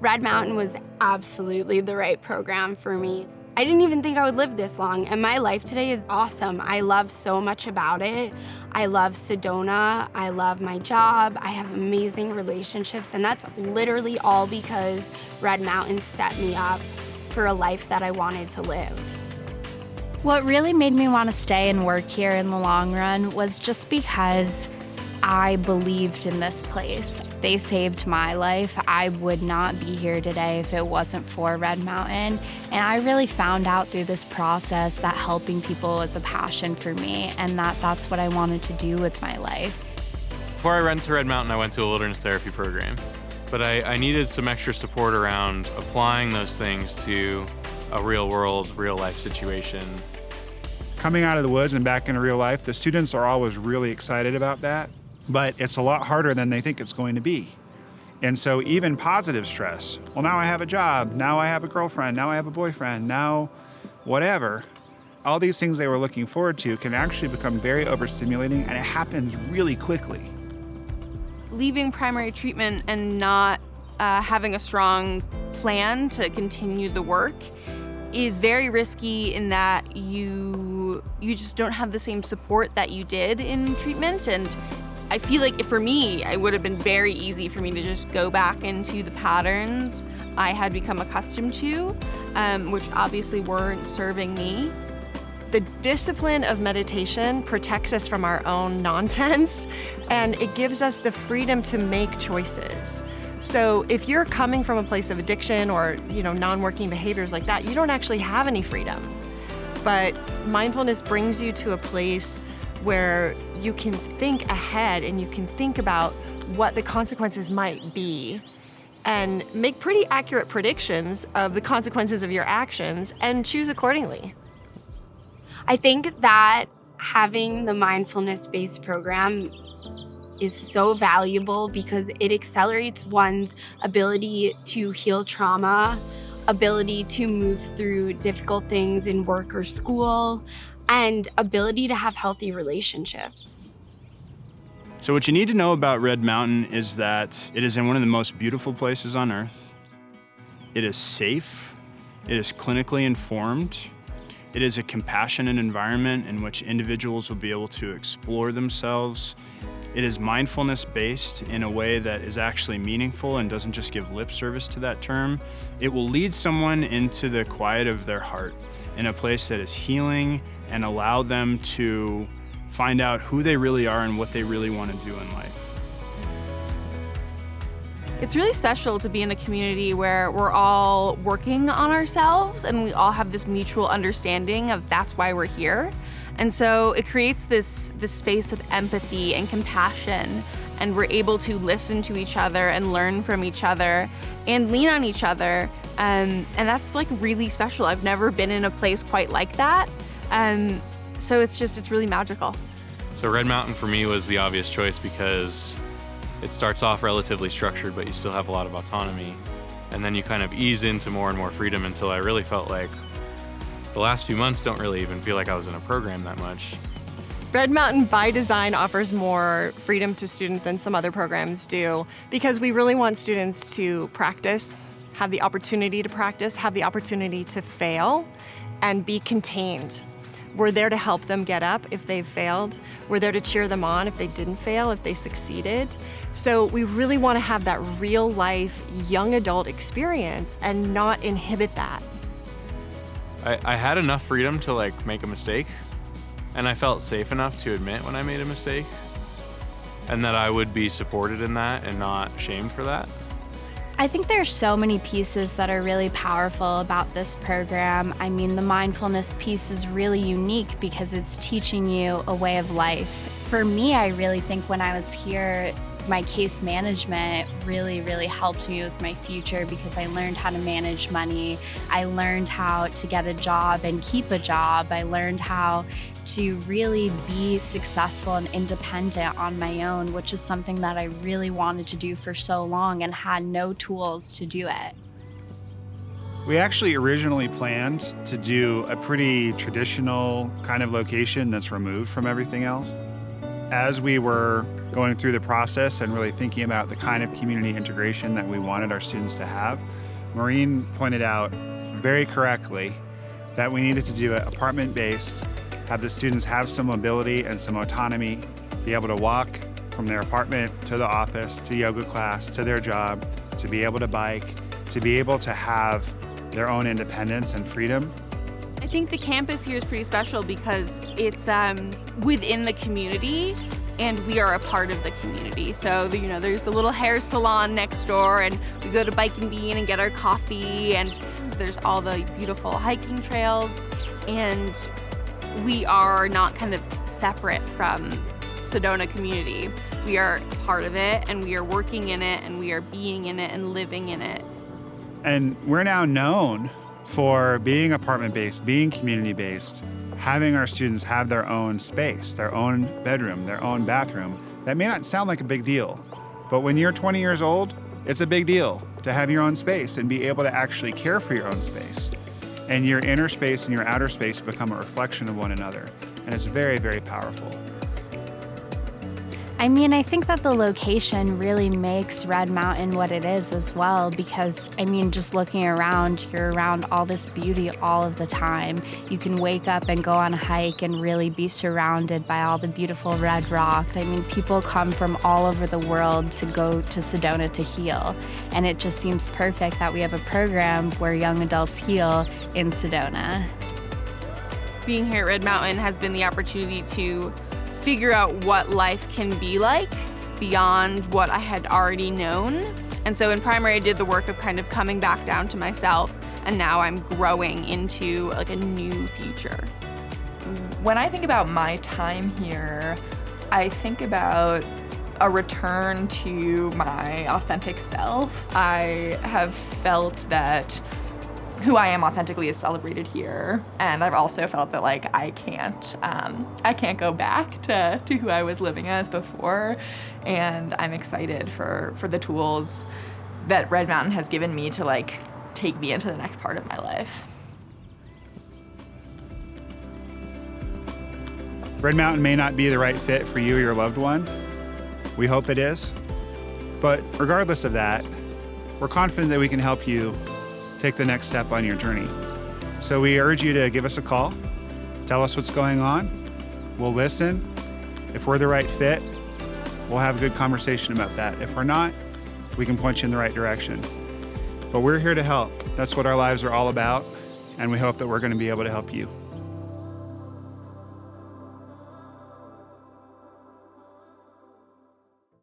Red Mountain was absolutely the right program for me. I didn't even think I would live this long, and my life today is awesome. I love so much about it. I love Sedona. I love my job. I have amazing relationships, and that's literally all because Red Mountain set me up for a life that I wanted to live. What really made me want to stay and work here in the long run was just because I believed in this place. They saved my life. I would not be here today if it wasn't for Red Mountain. And I really found out through this process that helping people was a passion for me and that's what I wanted to do with my life. Before I went to Red Mountain, I went to a wilderness therapy program. But I needed some extra support around applying those things to a real world, real life situation. Coming out of the woods and back into real life, the students are always really excited about that, but it's a lot harder than they think it's going to be. And so even positive stress, well, now I have a job, now I have a girlfriend, now I have a boyfriend, now whatever, all these things they were looking forward to can actually become very overstimulating, and it happens really quickly. Leaving primary treatment and not having a strong plan to continue the work is very risky in that you just don't have the same support that you did in treatment. And I feel like for me, it would have been very easy for me to just go back into the patterns I had become accustomed to, which obviously weren't serving me. The discipline of meditation protects us from our own nonsense, and it gives us the freedom to make choices. So if you're coming from a place of addiction or, non-working behaviors like that, you don't actually have any freedom. But mindfulness brings you to a place where you can think ahead and you can think about what the consequences might be and make pretty accurate predictions of the consequences of your actions and choose accordingly. I think that having the mindfulness-based program is so valuable because it accelerates one's ability to heal trauma, ability to move through difficult things in work or school, and ability to have healthy relationships. So what you need to know about Red Mountain is that it is in one of the most beautiful places on earth. It is safe. It is clinically informed. It is a compassionate environment in which individuals will be able to explore themselves. It is mindfulness-based in a way that is actually meaningful and doesn't just give lip service to that term. It will lead someone into the quiet of their heart in a place that is healing and allow them to find out who they really are and what they really want to do in life. It's really special to be in a community where we're all working on ourselves and we all have this mutual understanding of that's why we're here. And so it creates this space of empathy and compassion, and we're able to listen to each other and learn from each other and lean on each other. And that's like really special. I've never been in a place quite like that. So it's really magical. So Red Mountain for me was the obvious choice because it starts off relatively structured, but you still have a lot of autonomy. And then you kind of ease into more and more freedom until I really felt like the last few months don't really even feel like I was in a program that much. Red Mountain by design offers more freedom to students than some other programs do because we really want students to practice, have the opportunity to practice, have the opportunity to fail, and be contained. We're there to help them get up if they've failed. We're there to cheer them on if they didn't fail, if they succeeded. So we really want to have that real life young adult experience and not inhibit that. I had enough freedom to make a mistake, and I felt safe enough to admit when I made a mistake, and that I would be supported in that and not shamed for that. I think there's so many pieces that are really powerful about this program. I mean, the mindfulness piece is really unique because it's teaching you a way of life. For me, I really think when I was here, my case management really, really helped me with my future because I learned how to manage money. I learned how to get a job and keep a job. I learned how to really be successful and independent on my own, which is something that I really wanted to do for so long and had no tools to do it. We actually originally planned to do a pretty traditional kind of location that's removed from everything else. As we were going through the process and really thinking about the kind of community integration that we wanted our students to have, Maureen pointed out very correctly that we needed to do it apartment-based, have the students have some mobility and some autonomy, be able to walk from their apartment to the office, to yoga class, to their job, to be able to bike, to be able to have their own independence and freedom. I think the campus here is pretty special because it's within the community and we are a part of the community. So, there's the little hair salon next door and we go to Bike and Bean and get our coffee, and there's all the beautiful hiking trails, and we are not kind of separate from Sedona community. We are part of it and we are working in it and we are being in it and living in it. And we're now known for being apartment-based, being community-based, having our students have their own space, their own bedroom, their own bathroom. That may not sound like a big deal, but when you're 20 years old, it's a big deal to have your own space and be able to actually care for your own space. And your inner space and your outer space become a reflection of one another. And it's very, very powerful. I think that the location really makes Red Mountain what it is as well, because, just looking around, you're around all this beauty all of the time. You can wake up and go on a hike and really be surrounded by all the beautiful red rocks. People come from all over the world to go to Sedona to heal, and it just seems perfect that we have a program where young adults heal in Sedona. Being here at Red Mountain has been the opportunity to figure out what life can be like beyond what I had already known. And so in primary, I did the work of kind of coming back down to myself, and now I'm growing into like a new future. When I think about my time here, I think about a return to my authentic self. I have felt that who I am authentically is celebrated here, and I've also felt that I can't go back to who I was living as before, and I'm excited for the tools that Red Mountain has given me to take me into the next part of my life. Red Mountain may not be the right fit for you or your loved one. We hope it is. But regardless of that, we're confident that we can help you take the next step on your journey. So we urge you to give us a call, tell us what's going on. We'll listen. If we're the right fit, we'll have a good conversation about that. If we're not, we can point you in the right direction. But we're here to help. That's what our lives are all about, and we hope that we're going to be able to help you.